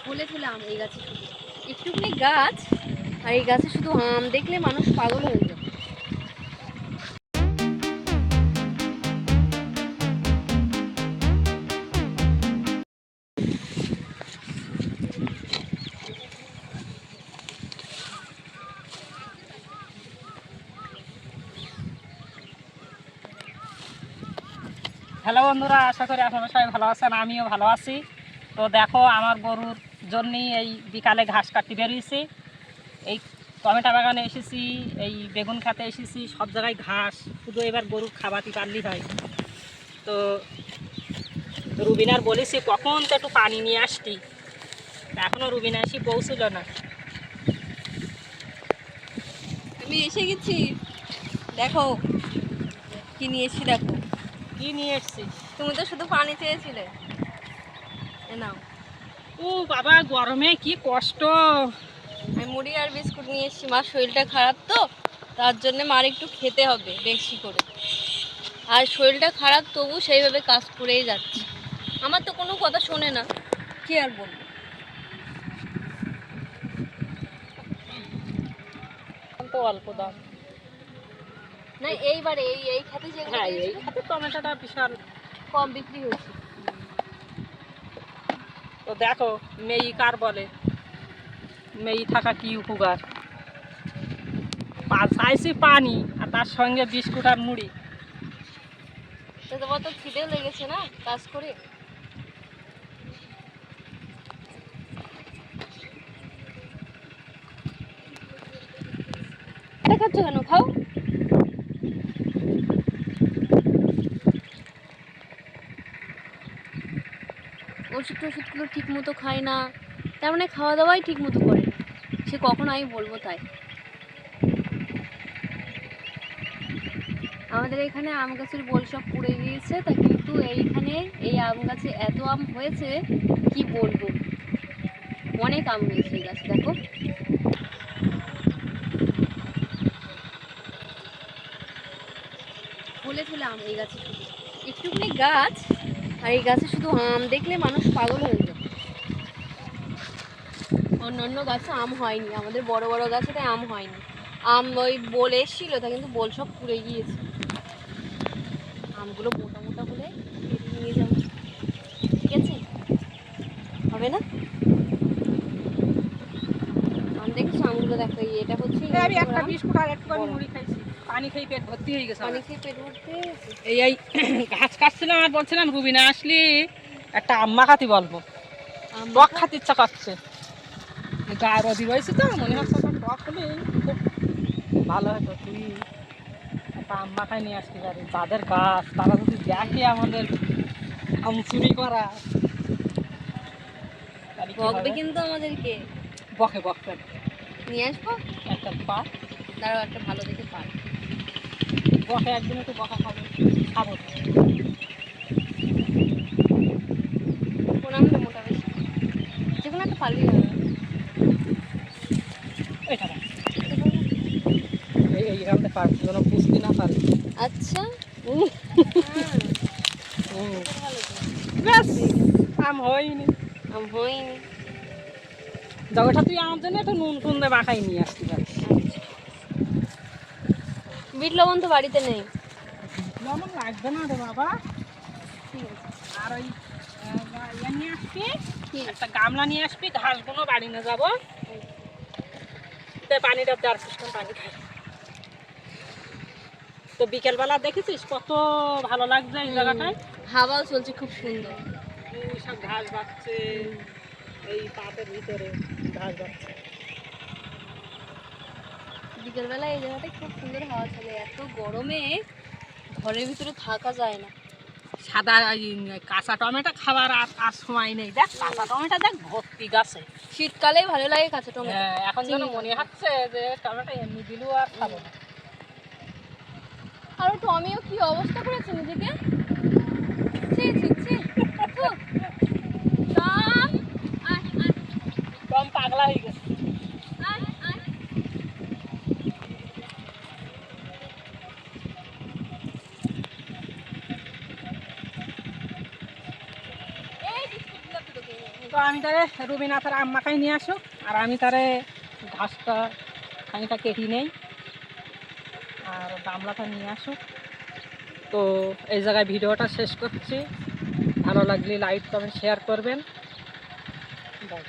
ফুলে ফুলে আম এই গাছে শুধু একটুখানি গাছ, আর এই গাছে শুধু আম দেখলে মানুষ পাগল হয়ে যায়। হ্যালো বন্ধুরা, আশা করি আপনারা সবাই ভালো আছেন, আমিও ভালো আছি। তো দেখো, আমার গরুর জন্যই এই বিকালে ঘাস কাটতে বেরিয়েছি। এই টমেটো বাগানে এসেছি, এই বেগুন খেতে এসেছি, সব জায়গায় ঘাস, শুধু এবার গরুর খাওয়াতে পারলেই হয়। তো রুবিনার বলেছি কখন তো একটু পানি নিয়ে আসতি, এখনও রুবিনা এসে পৌঁছল না। আমি এসে গেছি, দেখো কি নিয়ে এসেছি। দেখো কি নিয়ে এসছিস? তুমি তো শুধু পানি চেয়েছিলে, এ নাও। ও বাবা, গরমে কি কষ্ট। আমি মুড়ি আর বিস্কুট নিয়ে এসেছি, মার শরীরটা খারাপ তো, তার জন্য মার একটু খেতে হবে বেশি করে। আর শরীরটা খারাপ তবু সেইভাবে কাজ করেই যাচ্ছে, আমার তো কোনো কথা শোনে না, কি আর বলবো। তো অল্প দাম না এইবারে এই খাতে যেগুলো হ্যাঁ, এই দিয়েছিল, খাতে টমেটোটা বিশাল কম বিক্রি হয়েছে। তো দেখো, মেয়ে কার বলে, মেয়ে থাকা কি উপকার। চাইছি পানি আর তার সঙ্গে বিস্কুট আর মুড়ি। তো তোমার তো খিদেও লেগেছে না কাজ করে। এটা খাচ্ছ কেন, খাও। ওষুধগুলো ঠিক মতো খায় না, তার মানে খাওয়া দাওয়াই ঠিক মতো করে না। সে কখন আমি বলবো তাই। আমাদের এখানে আম গাছের বোল সব পুড়ে গিয়েছে, তা কিন্তু এইখানে এই আম গাছে এত আম হয়েছে কি বলবো, অনেক আম হয়েছে এই গাছে। দেখো ফুলে ফুলে আম এই গাছে শুধু একটুখানি গাছ, আর এই গাছে শুধু আম দেখলে মানুষ পাগল হয়ে যায়। অন্যান্য গাছে আম হয়নি, আমাদের বড় বড় গাছেতে আম হয়নি। আম ওই বোল এসেছিল, তা কিন্তু বোল সব পুড়ে গিয়েছে। আমগুলো মোটা মোটা হলে কেটে নিয়ে যাবো, ঠিক আছে? হবে না? আম দেখছো, আমগুলো দেখো, এটা হচ্ছে আমি একটা বিস্কুট আর একটুখানি মুড়ি খাইছি, পানি খেয়ে পেট ভর্তি হয়ে গেছে। পানি খেয়ে পেট ভর্তি হয়ে গেছে। এই ঘাস কাটছিলাম আর বলছিলাম রুবিনা আসলি একটা আম্মা খাতি বলবো, টক খাতে ইচ্ছা করছে। গায়ে রদি রয়েছে তো, মনে হচ্ছে টক হলে খুব ভালো হতো। তুই একটা আম্মা খাই নিয়ে আসতে পারি, যাদের গাছ তারা যদি দেখে আমাদের আম চুরি করা, বকবে কিন্তু আমাদেরকে। বকে বকে নিয়ে আসবো একটা পা, দাঁড়াও, একটা ভালো দেখে পাই। বকে একদিন একটু বকা খাবো, খাবো। কোন আমটা মোটা বেশি, যে কোনো একটা পারলেই হবে। এইটা এই রামটা পারবো, যেন বুঝতে না পারি। আচ্ছা, ভালো তো। ব্যাস, আম হয়নি। আম হয়নি। জগটা তুই আমার জন্য একটু নুন টুন দিয়ে মাখাই নিয়ে আসতে পারিস। বিট লবণ তো বাড়িতে নেই। লবণ লাগবে না রে বাবা। ঠিক আছে, আর ওই ইয়ে নিয়ে আসবি, কি একটা গামলা নিয়ে আসবি, ঘাসগুলো বাড়ি নিয়ে যাবো, পানিটা দেওয়ার সিস্টেম, পানি খাই। তো বিকেলবেলা দেখেছিস কত ভালো লাগছে এই জায়গাটায়, হাওয়াও চলছে খুব সুন্দর। ওই সব ঘাস বাচ্ছে, এই পাটের ভিতরে ঘাস বাচ্ছে। বিকেলবেলা এই জায়গাটায় খুব সুন্দর হাওয়া চলে, এত গরমে ঘরের ভিতরে থাকা যায় না। সাদা কাঁচা টমেটো খাবার আর আর সময় নেই। দেখ কাঁচা টমেটো দেখ ভর্তি গাছে। শীতকালেই ভালো লাগে কাঁচা টমেটো। হ্যাঁ, এখন যেন মনে হচ্ছে যে টমেটো এমনি দিলেও আর খাবো না। আর টমিও কি অবস্থা করেছে নিজেকে, ছি ছি ছি। টম, আয় আয় টম পাগলা হয়ে গেছে। আয় আয়। এই বিস্কুট দিলাম তো তোকে। আমি তারে রুবিনা তার আম্মাকাই নিয়ে আসুক, আর আমি তারে ঘাসটা খানিকটা কেটে নেই আর গামলাটা নিয়ে আসুক। তো এই জায়গায় ভিডিওটা শেষ করছি। ভালো লাগলে লাইক কমেন্ট শেয়ার করবেন। বাই।